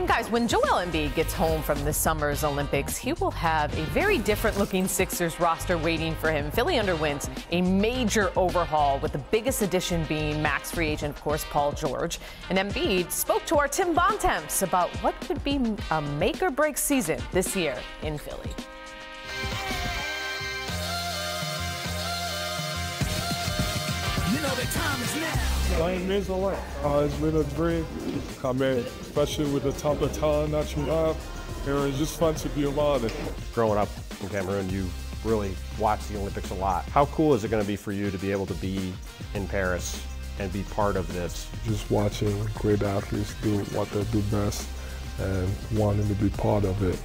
And guys, when Joel Embiid gets home from this summer's Olympics, he will have a very different looking Sixers roster waiting for him. Philly underwent a major overhaul, with the biggest addition being max free agent, of course, Paul George. And Embiid spoke to our Tim Bontemps about what could be a make or break season this year in Philly. You know the time is now. Playing means a lot. It's been a dream. I mean, especially with the type of talent that you have, it's just fun to be around it. Growing up in Cameroon, you really watch the Olympics a lot. How cool is it going to be for you to be able to be in Paris and be part of this? Just watching great athletes do what they do best and wanting to be part of it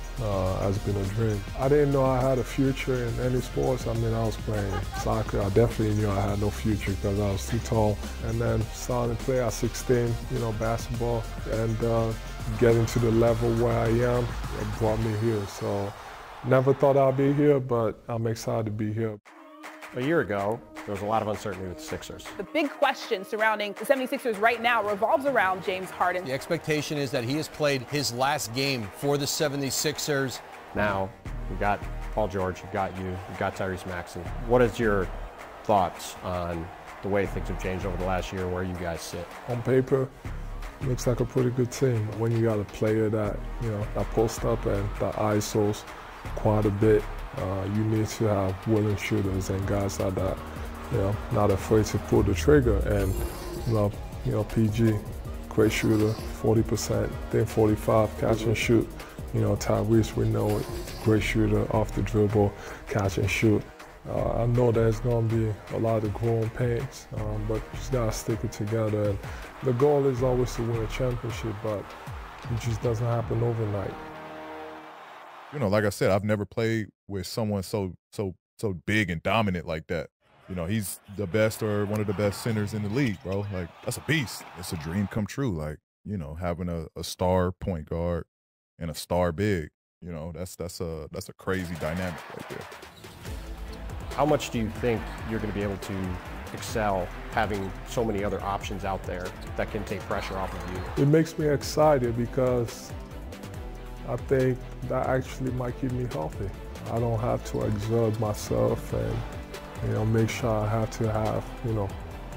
has been a dream. I didn't know I had a future in any sports. I mean, I was playing soccer. I definitely knew I had no future because I was too tall. And then starting to play at 16, basketball, and getting to the level where I am, it brought me here. So never thought I'd be here, but I'm excited to be here. A year ago, there was a lot of uncertainty with the Sixers. The big question surrounding the 76ers right now revolves around James Harden. The expectation is that he has played his last game for the 76ers. Now, you've got Paul George, you've got you, you've got Tyrese Maxey. What is your thoughts on the way things have changed over the last year, where you guys sit? On paper, looks like a pretty good team. When you got a player that, that post up and that ISOs quite a bit, you need to have willing shooters and guys like that, not afraid to pull the trigger. And, PG, great shooter, 40%, then 45, catch and shoot. Tyrese, we know it, great shooter, off the dribble, catch and shoot. I know there's going to be a lot of growing pains, but you just got to stick it together. And the goal is always to win a championship, but it just doesn't happen overnight. Like I said, I've never played with someone so big and dominant like that. He's the best or one of the best centers in the league, bro. Like, that's a beast. It's a dream come true. Like, having a star point guard and a star big, that's a crazy dynamic right there. How much do you think you're going to be able to excel having so many other options out there that can take pressure off of you? It makes me excited because I think that actually might keep me healthy. I don't have to exert myself and, make sure I have to have,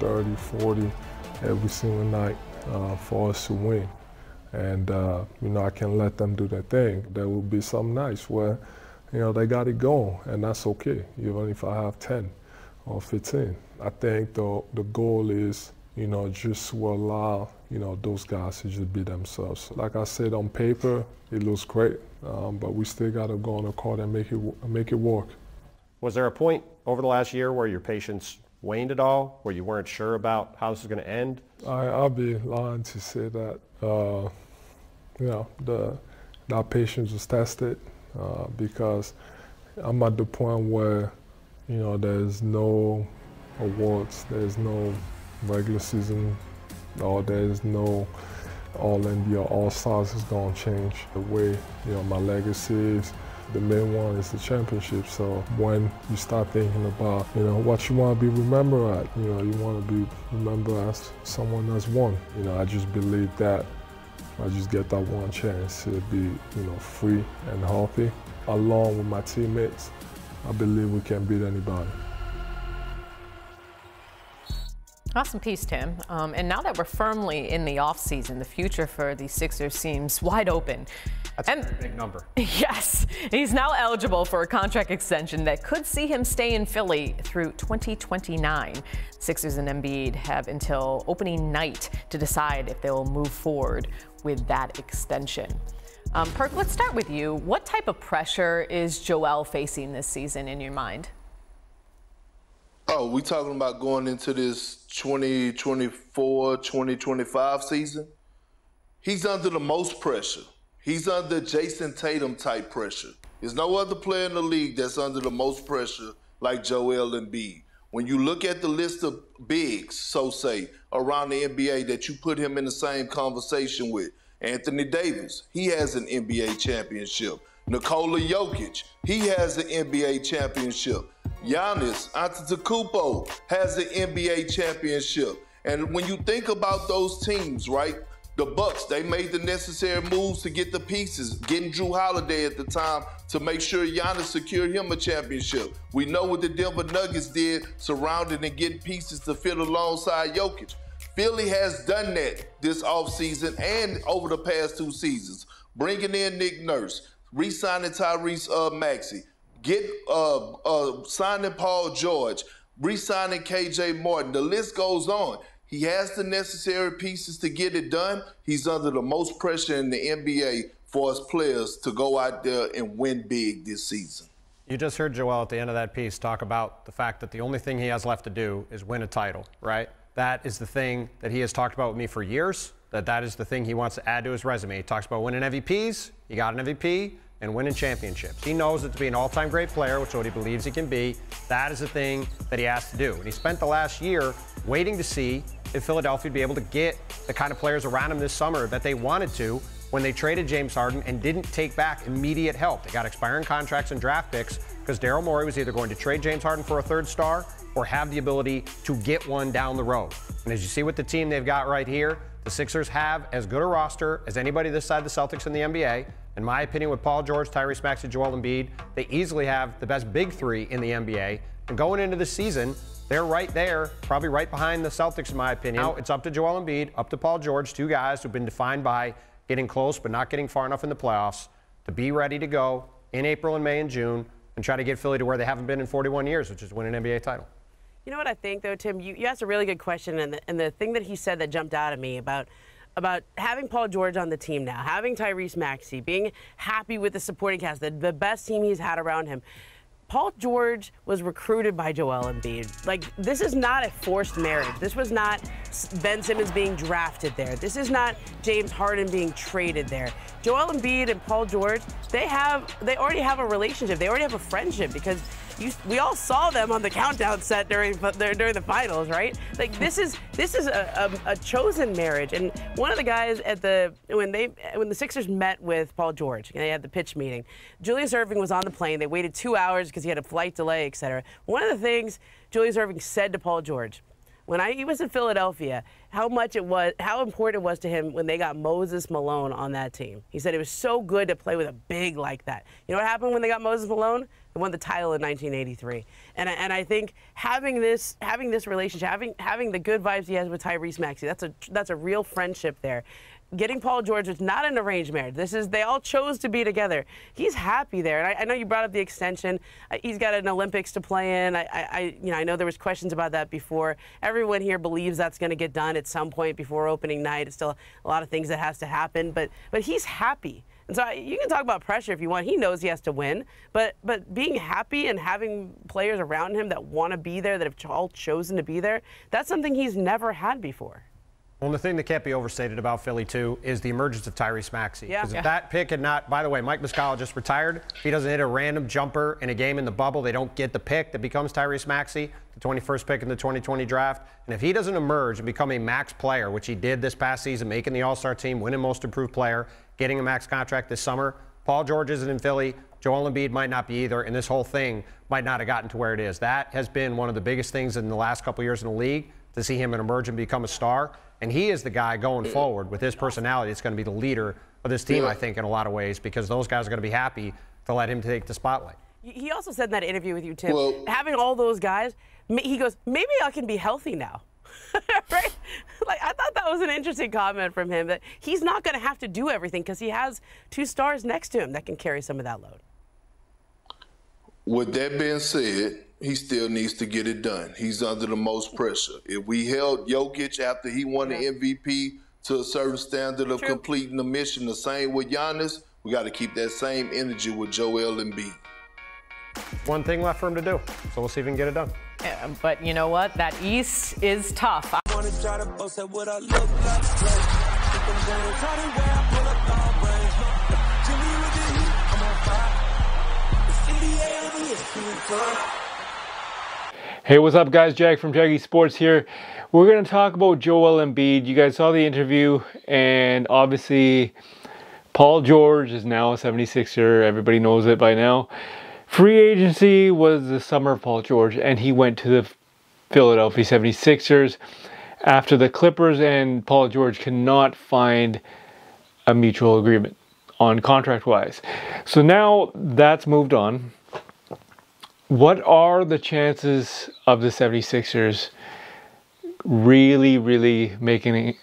30, 40 every single night for us to win. And, I can let them do their thing. There will be some nights where, they got it going, and that's okay, even if I have 10 or 15. I think the goal is, just to allow, those guys to just be themselves. Like I said, on paper, it looks great, but we still got to go on the court and make it work. Was there a point over the last year where your patience waned at all, where you weren't sure about how this is going to end? I'll be lying to say that, that patience was tested because I'm at the point where, there's no awards, there's no regular season, or there's no All-NBA or All-Stars is going to change the way, my legacy is. The main one is the championship. So when you start thinking about, what you want to be remembered at, you want to be remembered as someone that's won. I just believe that I just get that one chance to be, free and healthy. Along with my teammates, I believe we can beat anybody. Awesome piece, Tim. And now that we're firmly in the offseason, the future for the Sixers seems wide open. That's a big number. Yes. He's now eligible for a contract extension that could see him stay in Philly through 2029. Sixers and Embiid have until opening night to decide if they'll move forward with that extension. Perk, let's start with you. What type of pressure is Joel facing this season in your mind? Oh, we talking about going into this 2024, 2025 season? He's under the most pressure. He's under Jason Tatum type pressure. There's no other player in the league that's under the most pressure like Joel Embiid. When you look at the list of bigs, so say, around the NBA that you put him in the same conversation with, Anthony Davis, he has an NBA championship. Nikola Jokic, he has an NBA championship. Giannis Antetokounmpo has an NBA championship. And when you think about those teams, right, The Bucks, they made the necessary moves to get the pieces, getting Drew Holiday at the time to make sure Giannis secured him a championship. We know what the Denver Nuggets did, surrounding and getting pieces to fit alongside Jokic. Philly has done that this offseason and over the past 2 seasons. Bringing in Nick Nurse, re-signing Tyrese Maxey, signing Paul George, re-signing KJ Martin. The list goes on. He has the necessary pieces to get it done. He's under the most pressure in the NBA for his players to go out there and win big this season. You just heard Joel at the end of that piece talk about the fact that the only thing he has left to do is win a title, right? That is the thing that he has talked about with me for years, that is the thing he wants to add to his resume. He talks about winning MVPs. He got an MVP. And winning championships. He knows that to be an all-time great player, which is what he believes he can be, that is the thing that he has to do. And he spent the last year waiting to see if Philadelphia would be able to get the kind of players around him this summer that they wanted to when they traded James Harden and didn't take back immediate help. They got expiring contracts and draft picks because Daryl Morey was either going to trade James Harden for a 3rd star or have the ability to get one down the road. And as you see with the team they've got right here, the Sixers have as good a roster as anybody this side of the Celtics in the NBA. In my opinion, with Paul George, Tyrese Maxey, Joel Embiid, they easily have the best big 3 in the NBA. And going into the season, they're right there, probably right behind the Celtics in my opinion. Now it's up to Joel Embiid, up to Paul George, 2 guys who've been defined by getting close but not getting far enough in the playoffs, to be ready to go in April and May and June and try to get Philly to where they haven't been in 41 years, which is win an NBA title. You know what I think, though, Tim? You asked a really good question, and the thing that he said that jumped out at me about having Paul George on the team now, having Tyrese Maxey, being happy with the supporting cast, the best team he's had around him. Paul George was recruited by Joel Embiid. Like, this is not a forced marriage. This was not Ben Simmons being drafted there. This is not James Harden being traded there. Joel Embiid and Paul George, they already have a relationship. They already have a friendship because we all saw them on the countdown set during the finals, right? Like, this is a chosen marriage. And one of the guys when the Sixers met with Paul George, and they had the pitch meeting, Julius Erving was on the plane. They waited 2 hours because he had a flight delay, et cetera. One of the things Julius Erving said to Paul George, when he was in Philadelphia, how important it was to him when they got Moses Malone on that team. He said it was so good to play with a big like that. You know what happened when they got Moses Malone? They won the title in 1983. And I think having this relationship, having the good vibes he has with Tyrese Maxey, that's a real friendship there. Getting Paul George was not an arranged marriage. They all chose to be together. He's happy there. And I know you brought up the extension. He's got an Olympics to play in. I know there was questions about that before. Everyone here believes that's going to get done at some point before opening night. It's still a lot of things that has to happen. But he's happy. And so you can talk about pressure if you want. He knows he has to win. But being happy and having players around him that want to be there, that have all chosen to be there, that's something he's never had before. Well, the thing that can't be overstated about Philly, too, is the emergence of Tyrese Maxey. Yeah. Because if that pick had not, by the way, Mike Muscala just retired. If he doesn't hit a random jumper in a game in the bubble, they don't get the pick that becomes Tyrese Maxey, the 21st pick in the 2020 draft. And if he doesn't emerge and become a max player, which he did this past season, making the All-Star team, winning Most Improved Player, getting a max contract this summer, Paul George isn't in Philly. Joel Embiid might not be either, and this whole thing might not have gotten to where it is. That has been one of the biggest things in the last couple years in the league, to see him emerge and become a star. And he is the guy going forward with his personality. It's going to be the leader of this team, I think, in a lot of ways, because those guys are going to be happy to let him take the spotlight. He also said in that interview with you, Tim, having all those guys, he goes, maybe I can be healthy now. Right? Like, I thought that was an interesting comment from him, that he's not going to have to do everything because he has 2 stars next to him that can carry some of that load. With that being said, he still needs to get it done. He's under the most pressure. If we held Jokic after he won the MVP to a certain standard of completing the mission, the same with Giannis, we got to keep that same energy with Joel Embiid. One thing left for him to do, so we'll see if he can get it done. Yeah, but you know what? That East is tough. Hey, what's up, guys? Jag from Jaggy Sports here. We're going to talk about Joel Embiid. You guys saw the interview, and obviously Paul George is now a 76er. Everybody knows it by now. Free agency was the summer of Paul George, and he went to the Philadelphia 76ers. after the Clippers and Paul George cannot find a mutual agreement on contract-wise. So now that's moved on. What are the chances of the 76ers really making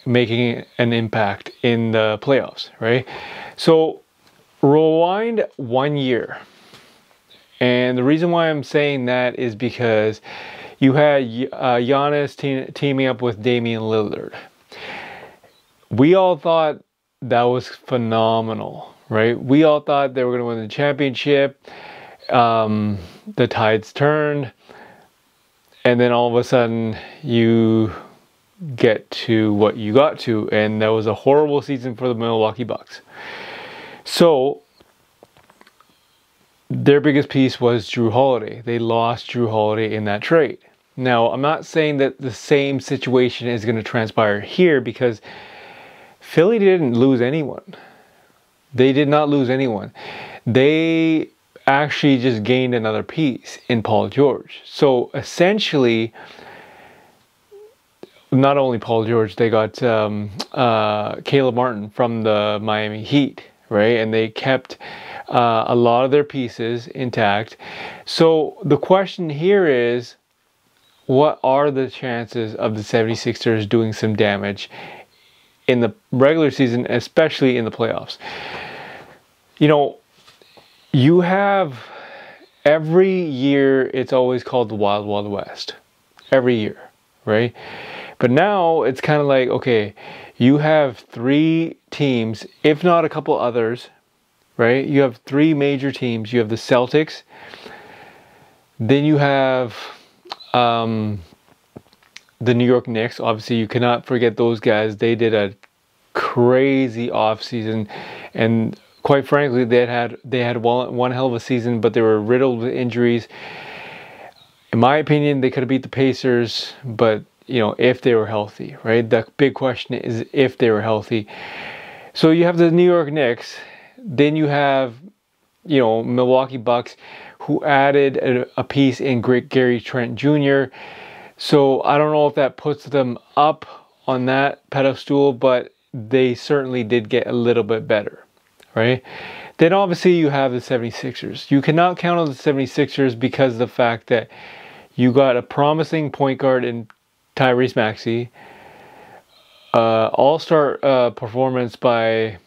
an impact in the playoffs, right? So rewind 1 year. And the reason why I'm saying that is because you had Giannis teaming up with Damian Lillard. We all thought that was phenomenal, right? We all thought they were going to win the championship. The tides turned. And then all of a sudden you get to what you got to. And that was a horrible season for the Milwaukee Bucks. So their biggest piece was Jrue Holiday. They lost Jrue Holiday in that trade. Now, I'm not saying that the same situation is going to transpire here, because Philly didn't lose anyone. They did not lose anyone. They actually just gained another piece in Paul George. So essentially, not only Paul George, they got Caleb Martin from the Miami Heat, right? And they kept a lot of their pieces intact. So the question here is, what are the chances of the 76ers doing some damage in the regular season, especially in the playoffs? You know, you have every year, it's always called the Wild Wild West. Every year, right? But now it's kind of like, okay, you have 3 teams, if not a couple others, right? You have 3 major teams. You have the Celtics. Then you have the New York Knicks. Obviously, you cannot forget those guys. They did a crazy offseason. And quite frankly, they had one hell of a season, but they were riddled with injuries. In my opinion, they could have beat the Pacers, but, you know, if they were healthy, right? The big question is if they were healthy. So you have the New York Knicks. Then you have, you know, Milwaukee Bucks, who added a piece in Gary Trent Jr. So I don't know if that puts them up on that pedestal, but they certainly did get a little bit better, right? Then obviously you have the 76ers. You cannot count on the 76ers because of the fact that you got a promising point guard in Tyrese Maxey, all-star performance by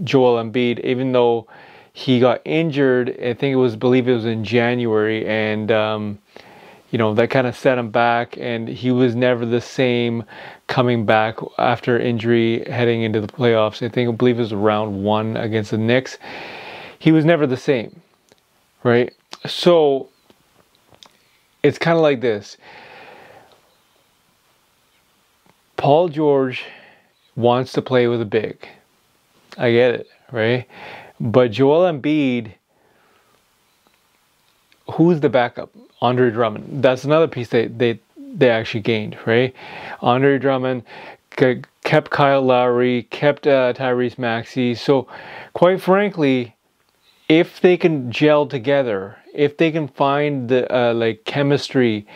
Joel Embiid, even though he got injured. I believe it was in January, and you know, that kind of set him back, and he was never the same coming back after injury heading into the playoffs. I believe it was round 1 against the Knicks. He was never the same, right? So it's kind of like this. Paul George wants to play with a big. I get it, right? But Joel Embiid, who's the backup? Andre Drummond. That's another piece they actually gained, right? Andre Drummond kept Kyle Lowry, kept Tyrese Maxey. So, quite frankly, if they can gel together, if they can find the chemistry,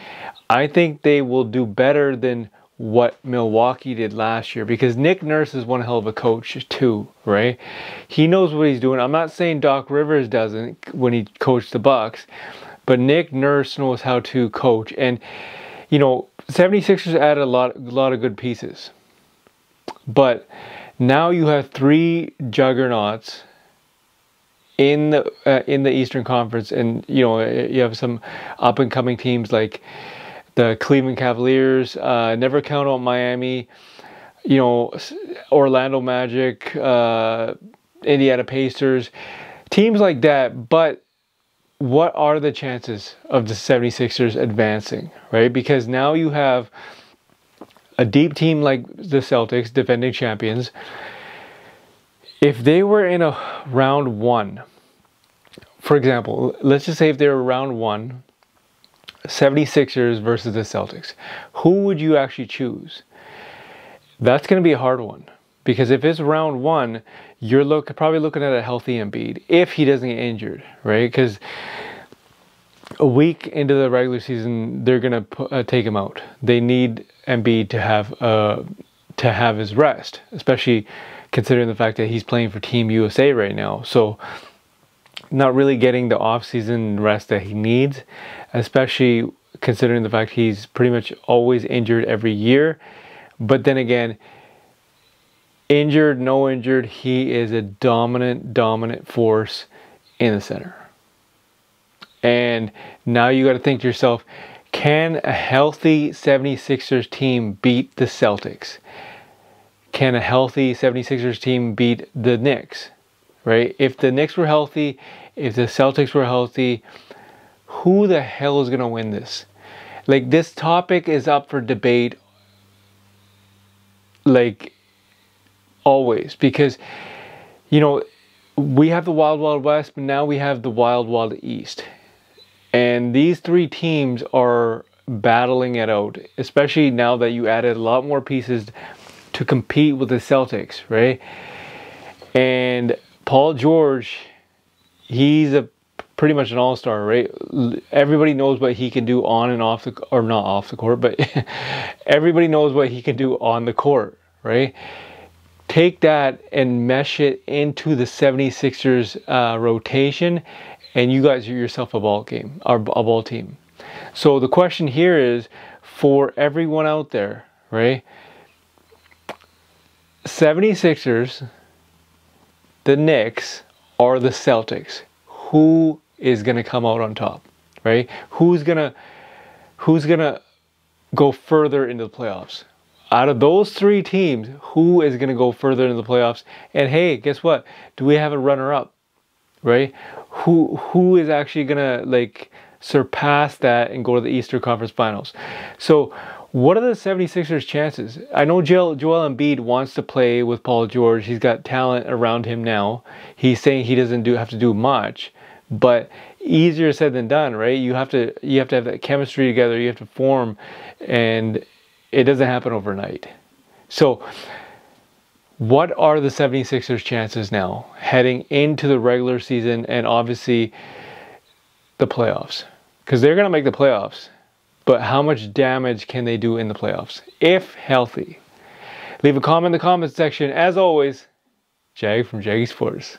I think they will do better than what Milwaukee did last year, because Nick Nurse is one hell of a coach too, right? He knows what he's doing. I'm not saying Doc Rivers doesn't when he coached the Bucks, but Nick Nurse knows how to coach. And, you know, 76ers added a lot of good pieces. But now you have 3 juggernauts in the Eastern Conference, and, you know, you have some up and coming teams like the Cleveland Cavaliers. Never count on Miami. You know, Orlando Magic, Indiana Pacers, teams like that. But what are the chances of the 76ers advancing, right? Because now you have a deep team like the Celtics, defending champions. If they were in a round 1, for example, let's just say if they were round 1, 76ers versus the Celtics, who would you actually choose? That's going to be a hard one, because if it's round 1, you're probably looking at a healthy Embiid if he doesn't get injured, right? Because a week into the regular season, they're going to take him out. They need Embiid to have his rest, especially considering the fact that he's playing for Team USA right now. So not really getting the off-season rest that he needs, especially considering the fact he's pretty much always injured every year. But then again, injured, no injured, he is a dominant force in the center. And now you got to think to yourself, can a healthy 76ers team beat the Celtics? Can a healthy 76ers team beat the Knicks? Right? If the Knicks were healthy, if the Celtics were healthy, who the hell is going to win this? Like, this topic is up for debate, like, always. Because, you know, we have the Wild Wild West, but now we have the Wild Wild East. And these three teams are battling it out, especially now that you added a lot more pieces to compete with the Celtics, right? And Paul George, he's pretty much an all-star, right? Everybody knows what he can do on and off the, or not off the court, but everybody knows what he can do on the court, right? Take that and mesh it into the 76ers rotation, and you guys are yourself a ball game, or a ball team. So the question here is, for everyone out there, right? 76ers, the Knicks, or the Celtics, who is going to come out on top, right? Who's gonna go further into the playoffs? Out of those three teams, who is going to go further into the playoffs? And hey, guess what? Do we have a runner-up, right? Who is actually going to, like, surpass that and go to the Eastern Conference Finals? So what are the 76ers' chances? I know Joel Embiid wants to play with Paul George. He's got talent around him now. He's saying he doesn't have to do much, but easier said than done, right? You have to have that chemistry together. You have to form, and it doesn't happen overnight. So what are the 76ers' chances now heading into the regular season and obviously the playoffs? Because they're going to make the playoffs. But how much damage can they do in the playoffs, if healthy? Leave a comment in the comments section. As always, Jag from Jaggy Sports.